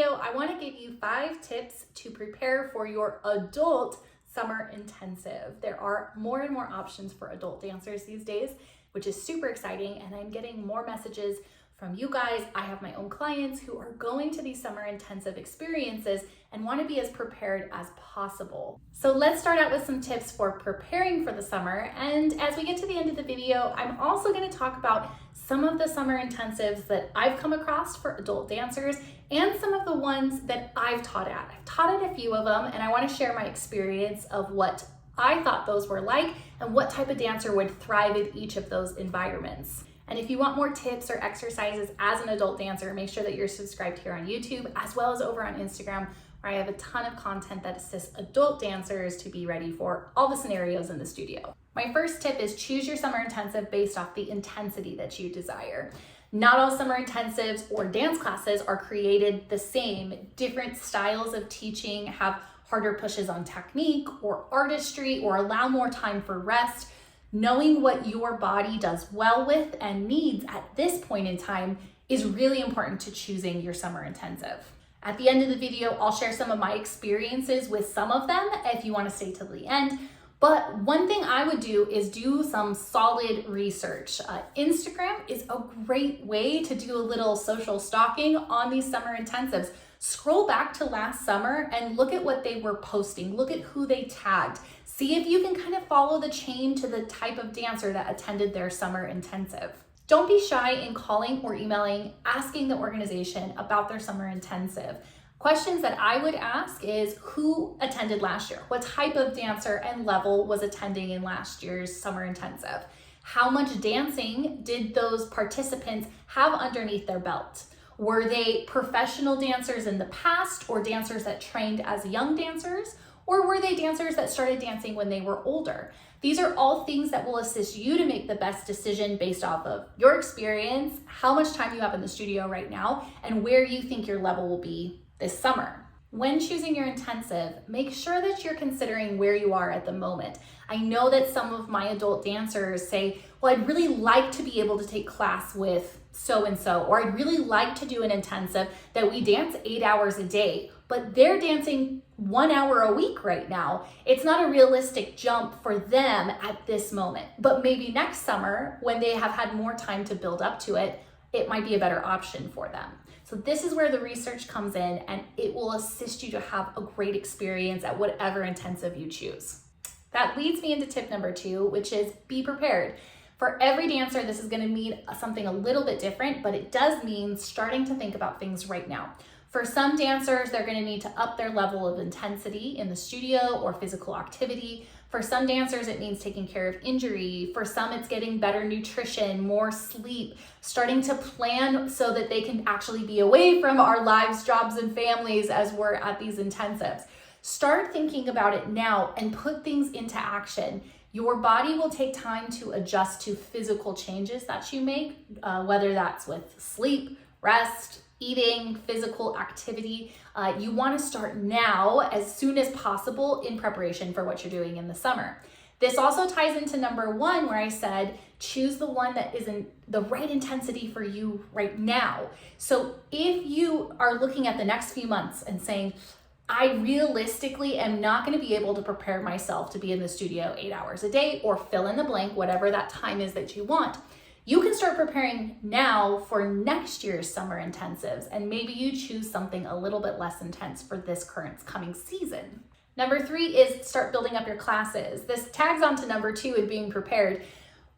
video, I want to give you 5 tips to prepare for your adult summer intensive. There are more and more options for adult dancers these days, which is super exciting, and I'm getting more messages from you guys. I have my own clients who are going to these summer intensive experiences and want to be as prepared as possible. So let's start out with some tips for preparing for the summer. And as we get to the end of the video, I'm also going to talk about some of the summer intensives that I've come across for adult dancers and some of the ones that I've taught at. I've taught at a few of them, and I want to share my experience of what I thought those were like and what type of dancer would thrive in each of those environments. And if you want more tips or exercises as an adult dancer, make sure that you're subscribed here on YouTube as well as over on Instagram, where I have a ton of content that assists adult dancers to be ready for all the scenarios in the studio. My first tip is choose your summer intensive based off the intensity that you desire. Not all summer intensives or dance classes are created the same. Different styles of teaching have harder pushes on technique or artistry or allow more time for rest. Knowing what your body does well with and needs at this point in time is really important to choosing your summer intensive. At the end of the video, I'll share some of my experiences with some of them if you want to stay till the end. But one thing I would do is do some solid research. Instagram is a great way to do a little social stalking on these summer intensives. Scroll back to last summer and look at what they were posting. Look at who they tagged. See if you can kind of follow the chain to the type of dancer that attended their summer intensive. Don't be shy in calling or emailing, asking the organization about their summer intensive. Questions that I would ask is who attended last year? What type of dancer and level was attending in last year's summer intensive? How much dancing did those participants have underneath their belt? Were they professional dancers in the past or dancers that trained as young dancers? Or were they dancers that started dancing when they were older? These are all things that will assist you to make the best decision based off of your experience, how much time you have in the studio right now, and where you think your level will be this summer. When choosing your intensive, make sure that you're considering where you are at the moment. I know that some of my adult dancers say, well, I'd really like to be able to take class with so-and-so, or I'd really like to do an intensive that we dance 8 hours a day, but they're dancing 1 hour a week right now. It's not a realistic jump for them at this moment, but maybe next summer when they have had more time to build up to it, it might be a better option for them. So this is where the research comes in, and it will assist you to have a great experience at whatever intensive you choose. That leads me into tip number 2, which is be prepared. For every dancer, this is going to mean something a little bit different, but it does mean starting to think about things right now. For some dancers, they're going to need to up their level of intensity in the studio or physical activity. For some dancers, it means taking care of injury. For some, it's getting better nutrition, more sleep, starting to plan so that they can actually be away from our lives, jobs, and families as we're at these intensives. Start thinking about it now and put things into action. Your body will take time to adjust to physical changes that you make, whether that's with sleep, rest, eating, physical activity. You want to start now as soon as possible in preparation for what you're doing in the summer. This also ties into number 1, where I said, choose the one that is in the right intensity for you right now. So if you are looking at the next few months and saying, I realistically am not going to be able to prepare myself to be in the studio 8 hours a day, or fill in the blank, whatever that time is that you want. You can start preparing now for next year's summer intensives, and maybe you choose something a little bit less intense for this current coming season. Number 3 is start building up your classes. This tags on to number 2 in being prepared.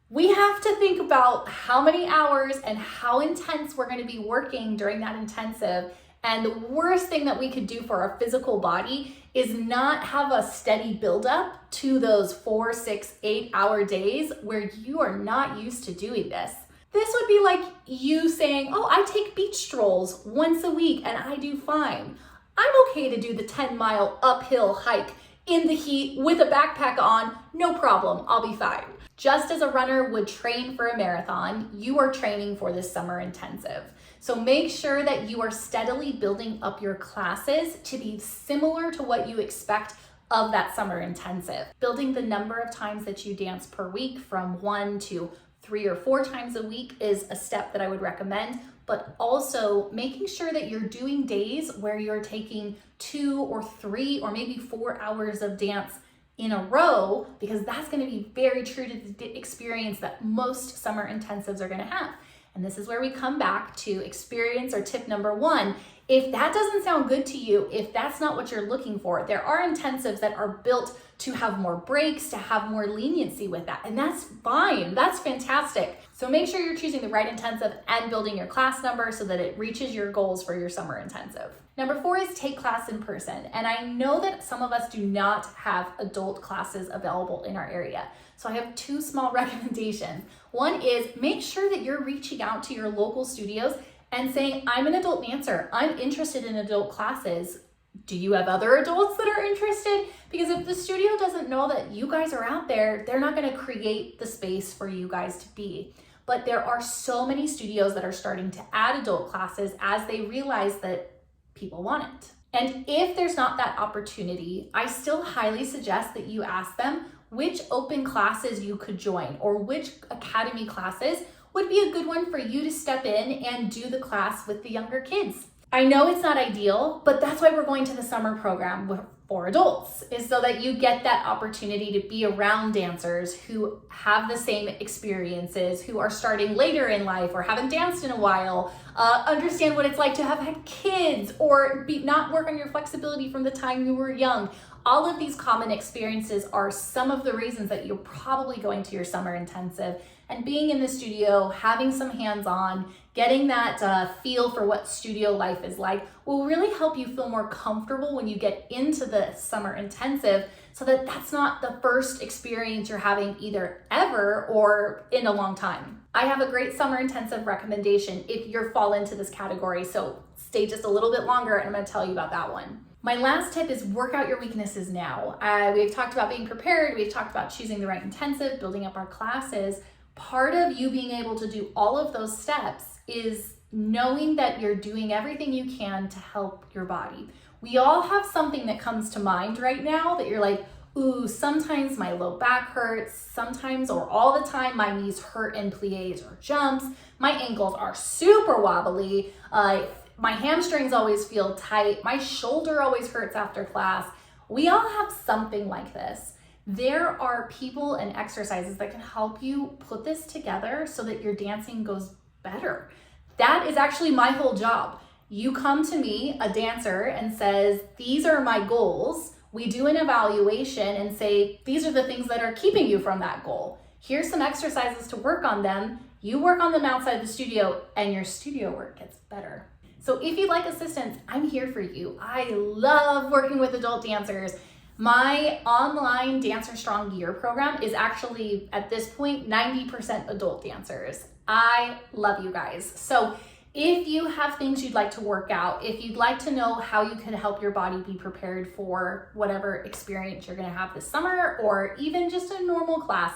We have to think about how many hours and how intense we're going to be working during that intensive. And the worst thing that we could do for our physical body is not have a steady buildup to those 4, 6, 8 hour days where you are not used to doing this. This would be like you saying, oh, I take beach strolls once a week and I do fine. I'm okay to do the 10-mile uphill hike in the heat with a backpack on, no problem, I'll be fine. Just as a runner would train for a marathon, you are training for this summer intensive. So make sure that you are steadily building up your classes to be similar to what you expect of that summer intensive. Building the number of times that you dance per week from 1 to 3 or 4 times a week is a step that I would recommend, but also making sure that you're doing days where you're taking 2 or 3 or maybe 4 hours of dance in a row, because that's going to be very true to the experience that most summer intensives are going to have. And this is where we come back to experience or tip number 1. If that doesn't sound good to you, if that's not what you're looking for, there are intensives that are built to have more breaks, to have more leniency with that. And that's fine. That's fantastic. So make sure you're choosing the right intensive and building your class number so that it reaches your goals for your summer intensive. Number 4 is take class in person. And I know that some of us do not have adult classes available in our area. So I have 2 small recommendations. One is make sure that you're reaching out to your local studios and saying, I'm an adult dancer. I'm interested in adult classes. Do you have other adults that are interested? Because if the studio doesn't know that you guys are out there, they're not going to create the space for you guys to be. But there are so many studios that are starting to add adult classes as they realize that people want it. And if there's not that opportunity, I still highly suggest that you ask them which open classes you could join or which academy classes would be a good one for you to step in and do the class with the younger kids. I know it's not ideal, but that's why we're going to the summer program for adults, is so that you get that opportunity to be around dancers who have the same experiences, who are starting later in life or haven't danced in a while, understand what it's like to have had kids or not work on your flexibility from the time you were young. All of these common experiences are some of the reasons that you're probably going to your summer intensive. And being in the studio, having some hands-on, getting that feel for what studio life is like will really help you feel more comfortable when you get into the summer intensive, so that that's not the first experience you're having either ever or in a long time. I have a great summer intensive recommendation if you fall into this category, so stay just a little bit longer and I'm going to tell you about that one. My last tip is work out your weaknesses now. We've talked about being prepared, we've talked about choosing the right intensive, building up our classes. Part of you being able to do all of those steps is knowing that you're doing everything you can to help your body. We all have something that comes to mind right now that you're like, ooh, sometimes my low back hurts, sometimes or all the time my knees hurt in plies or jumps, my ankles are super wobbly, my hamstrings always feel tight, my shoulder always hurts after class. We all have something like this. There are people and exercises that can help you put this together so that your dancing goes better. That is actually my whole job. You come to me, a dancer, and says, these are my goals. We do an evaluation and say, these are the things that are keeping you from that goal. Here's some exercises to work on them. You work on them outside the studio and your studio work gets better. So if you'd like assistance, I'm here for you. I love working with adult dancers. My online Dancer Strong Gear program is actually, at this point, 90% adult dancers. I love you guys. So if you have things you'd like to work out, if you'd like to know how you can help your body be prepared for whatever experience you're gonna have this summer, or even just a normal class,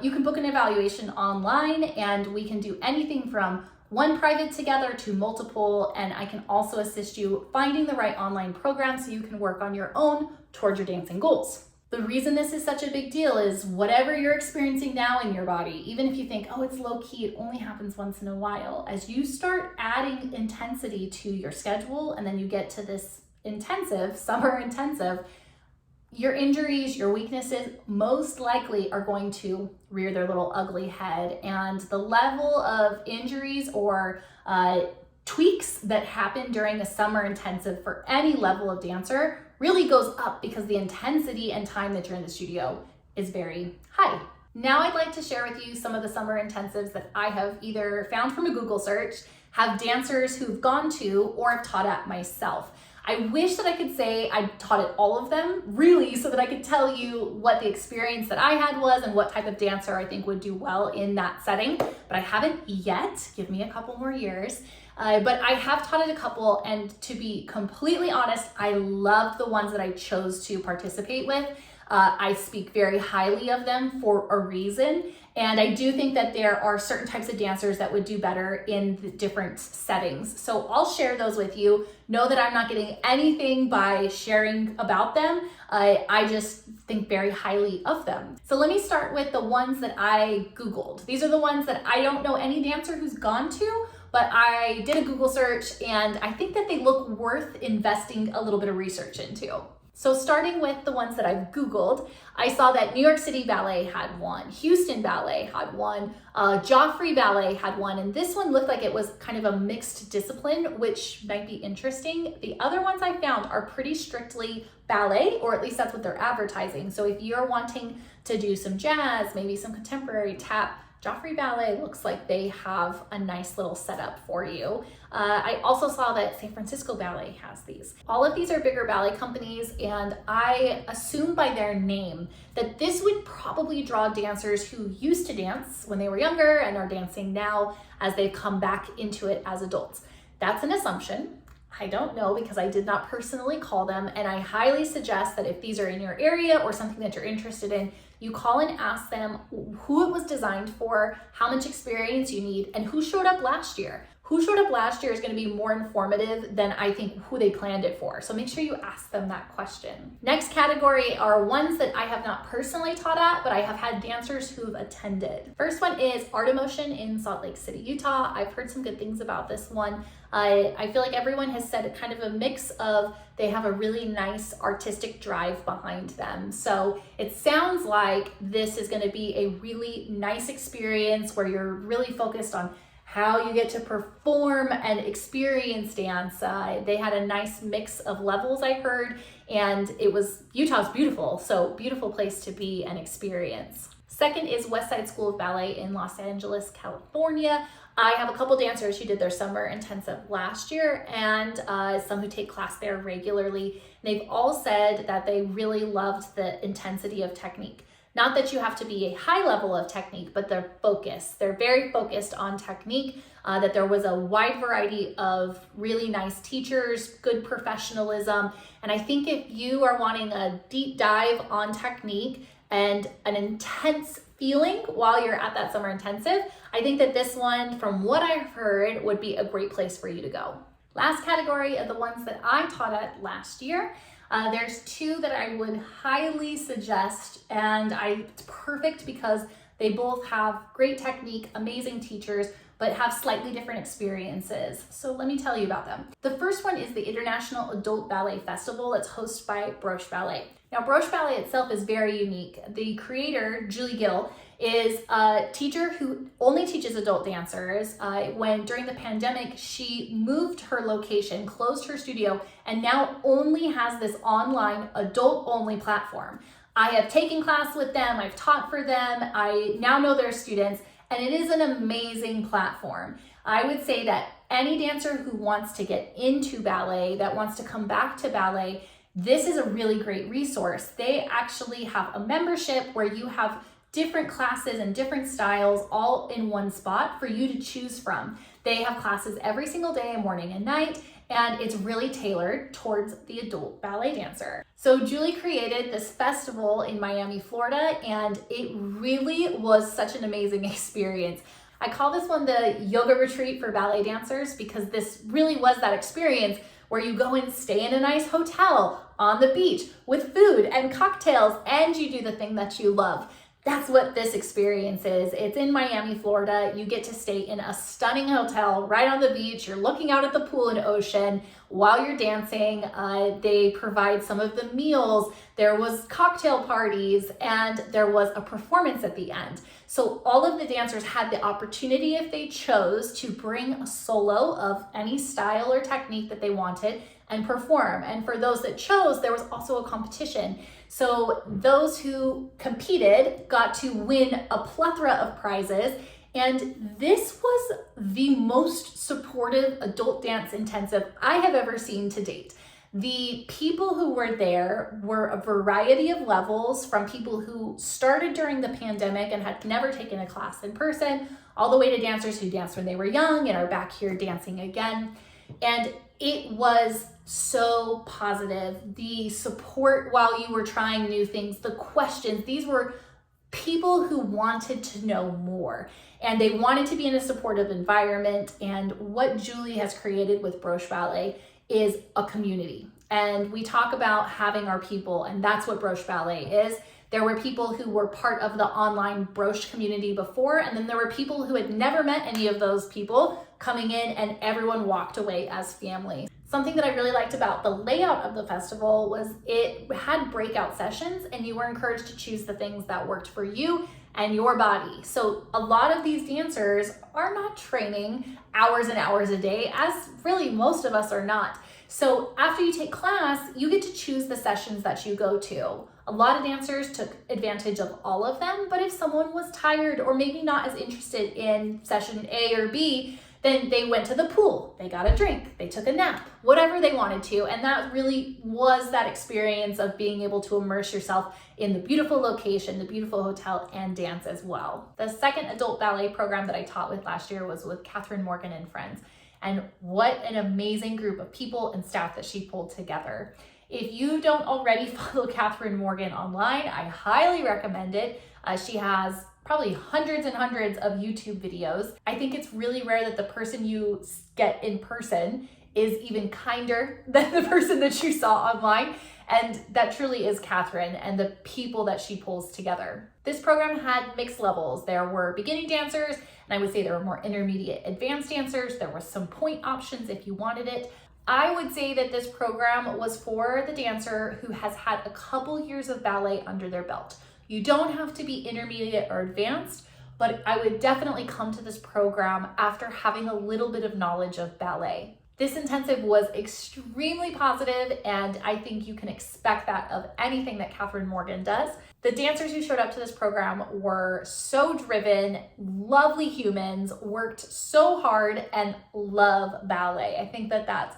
you can book an evaluation online and we can do anything from one private together to multiple, and I can also assist you finding the right online program so you can work on your own towards your dancing goals. The reason this is such a big deal is whatever you're experiencing now in your body, even if you think, oh, it's low key, it only happens once in a while, as you start adding intensity to your schedule and then you get to this intensive, summer intensive, your injuries, your weaknesses most likely are going to rear their little ugly head, and the level of injuries or tweaks that happen during a summer intensive for any level of dancer really goes up because the intensity and time that you're in the studio is very high. Now I'd like to share with you some of the summer intensives that I have either found from a Google search, have dancers who've gone to, or have taught at myself. I wish that I could say I taught at all of them, really, so that I could tell you what the experience that I had was and what type of dancer I think would do well in that setting, but I haven't yet. Give me a couple more years. But I have taught at a couple, and to be completely honest, I love the ones that I chose to participate with. I speak very highly of them for a reason, and I do think that there are certain types of dancers that would do better in the different settings. So I'll share those with you. Know that I'm not getting anything by sharing about them. I just think very highly of them. So let me start with the ones that I Googled. These are the ones that I don't know any dancer who's gone to, but I did a Google search and I think that they look worth investing a little bit of research into. So starting with the ones that I've Googled, I saw that New York City Ballet had one, Houston Ballet had one, Joffrey Ballet had one, and this one looked like it was kind of a mixed discipline, which might be interesting. The other ones I found are pretty strictly ballet, or at least that's what they're advertising. So if you're wanting to do some jazz, maybe some contemporary tap, Joffrey Ballet looks like they have a nice little setup for you. I also saw that San Francisco Ballet has these. All of these are bigger ballet companies, and I assume by their name that this would probably draw dancers who used to dance when they were younger and are dancing now as they've come back into it as adults. That's an assumption. I don't know because I did not personally call them, and I highly suggest that if these are in your area or something that you're interested in, you call and ask them who it was designed for, how much experience you need, and who showed up last year. Who showed up last year is going to be more informative than I think who they planned it for. So make sure you ask them that question. Next category are ones that I have not personally taught at, but I have had dancers who've attended. First one is Art Emotion in Salt Lake City, Utah. I've heard some good things about this one. I feel like everyone has said kind of a mix of they have a really nice artistic drive behind them. So it sounds like this is going to be a really nice experience where you're really focused on how you get to perform and experience dance. They had a nice mix of levels, I heard, and Utah's beautiful, so beautiful place to be and experience. Second is West Side School of Ballet in Los Angeles, California. I have a couple dancers who did their summer intensive last year and some who take class there regularly. They've all said that they really loved the intensity of technique. Not that you have to be a high level of technique, but their focus. They're very focused on technique, that there was a wide variety of really nice teachers, good professionalism. And I think if you are wanting a deep dive on technique and an intense feeling while you're at that summer intensive, I think that this one, from what I've heard, would be a great place for you to go. Last category are the ones that I taught at last year. There's two that I would highly suggest, and it's perfect because they both have great technique, amazing teachers, but have slightly different experiences. So let me tell you about them. The first one is the International Adult Ballet Festival. It's hosted by Broche Ballet. Now, Broche Ballet itself is very unique. The creator, Julie Gill, is a teacher who only teaches adult dancers. During the pandemic, she moved her location, closed her studio, and now only has this online adult-only platform. I have taken class with them, I've taught for them, I now know their students, and it is an amazing platform. I would say that any dancer who wants to get into ballet, that wants to come back to ballet, this is a really great resource. They actually have a membership where you have different classes and different styles all in one spot for you to choose from. They have classes every single day, morning and night, and it's really tailored towards the adult ballet dancer. So Julie created this festival in Miami, Florida, and it really was such an amazing experience. I call this one the yoga retreat for ballet dancers because this really was that experience where you go and stay in a nice hotel on the beach with food and cocktails, and you do the thing that you love. That's what this experience is. It's in Miami, Florida. You get to stay in a stunning hotel right on the beach. You're looking out at the pool and ocean while you're dancing. They provide some of the meals. There was cocktail parties, and there was a performance at the end. So all of the dancers had the opportunity, if they chose, to bring a solo of any style or technique that they wanted and perform. And for those that chose, there was also a competition. So those who competed got to win a plethora of prizes. And this was the most supportive adult dance intensive I have ever seen to date. The people who were there were a variety of levels, from people who started during the pandemic and had never taken a class in person, all the way to dancers who danced when they were young and are back here dancing again. And it was so positive. The support while you were trying new things, the questions, these were people who wanted to know more, and they wanted to be in a supportive environment. And what Julie has created with Broche Ballet is a community. And we talk about having our people, and that's what Broche Ballet is. There were people who were part of the online brooch community before, and then there were people who had never met any of those people coming in, and everyone walked away as family. Something that I really liked about the layout of the festival was it had breakout sessions, and you were encouraged to choose the things that worked for you and your body. So a lot of these dancers are not training hours and hours a day, as really most of us are not. So after you take class, you get to choose the sessions that you go to. A lot of dancers took advantage of all of them, but if someone was tired or maybe not as interested in session A or B, then they went to the pool, they got a drink, they took a nap, whatever they wanted to. And that really was that experience of being able to immerse yourself in the beautiful location, the beautiful hotel, and dance as well. The second adult ballet program that I taught with last year was with KMandFriends and Friends. And what an amazing group of people and staff that she pulled together. If you don't already follow Catherine Morgan online, I highly recommend it. She has probably hundreds and hundreds of YouTube videos. I think it's really rare that the person you get in person is even kinder than the person that you saw online. And that truly is Catherine and the people that she pulls together. This program had mixed levels. There were beginning dancers, and I would say there were more intermediate advanced dancers. There were some point options if you wanted it. I would say that this program was for the dancer who has had a couple years of ballet under their belt. You don't have to be intermediate or advanced, but I would definitely come to this program after having a little bit of knowledge of ballet. This intensive was extremely positive, and I think you can expect that of anything that Catherine Morgan does. The dancers who showed up to this program were so driven, lovely humans, worked so hard, and love ballet. I think that that's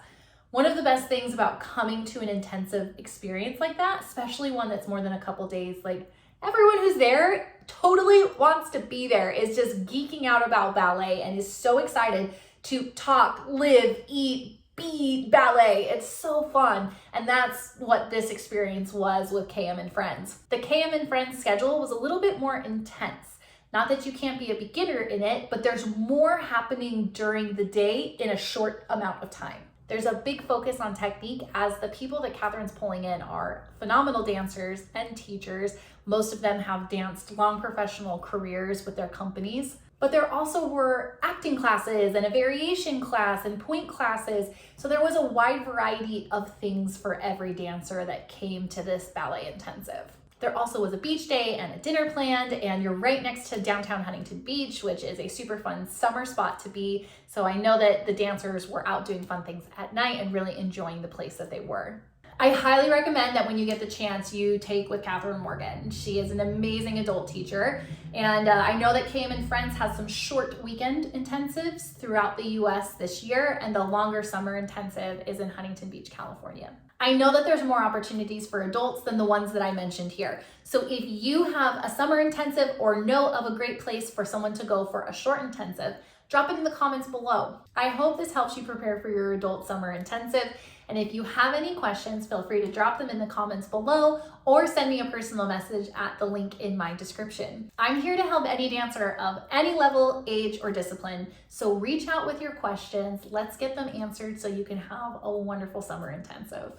one of the best things about coming to an intensive experience like that, especially one that's more than a couple days. Like, everyone who's there totally wants to be there, is just geeking out about ballet and is so excited to talk, live, eat, be ballet. It's so fun. And that's what this experience was with KMandFriends. The KMandFriends schedule was a little bit more intense. Not that you can't be a beginner in it, but there's more happening during the day in a short amount of time. There's a big focus on technique, as the people that Catherine's pulling in are phenomenal dancers and teachers. Most of them have danced long professional careers with their companies. But there also were acting classes and a variation class and point classes. So there was a wide variety of things for every dancer that came to this ballet intensive. There also was a beach day and a dinner planned, and you're right next to downtown Huntington Beach, which is a super fun summer spot to be. So I know that the dancers were out doing fun things at night and really enjoying the place that they were. I highly recommend that when you get the chance, you take with Catherine Morgan. She is an amazing adult teacher. And I know that KMandFriends has some short weekend intensives throughout the US this year, and the longer summer intensive is in Huntington Beach, California. I know that there's more opportunities for adults than the ones that I mentioned here. So if you have a summer intensive or know of a great place for someone to go for a short intensive, drop it in the comments below. I hope this helps you prepare for your adult summer intensive. And if you have any questions, feel free to drop them in the comments below or send me a personal message at the link in my description. I'm here to help any dancer of any level, age, or discipline. So reach out with your questions. Let's get them answered so you can have a wonderful summer intensive.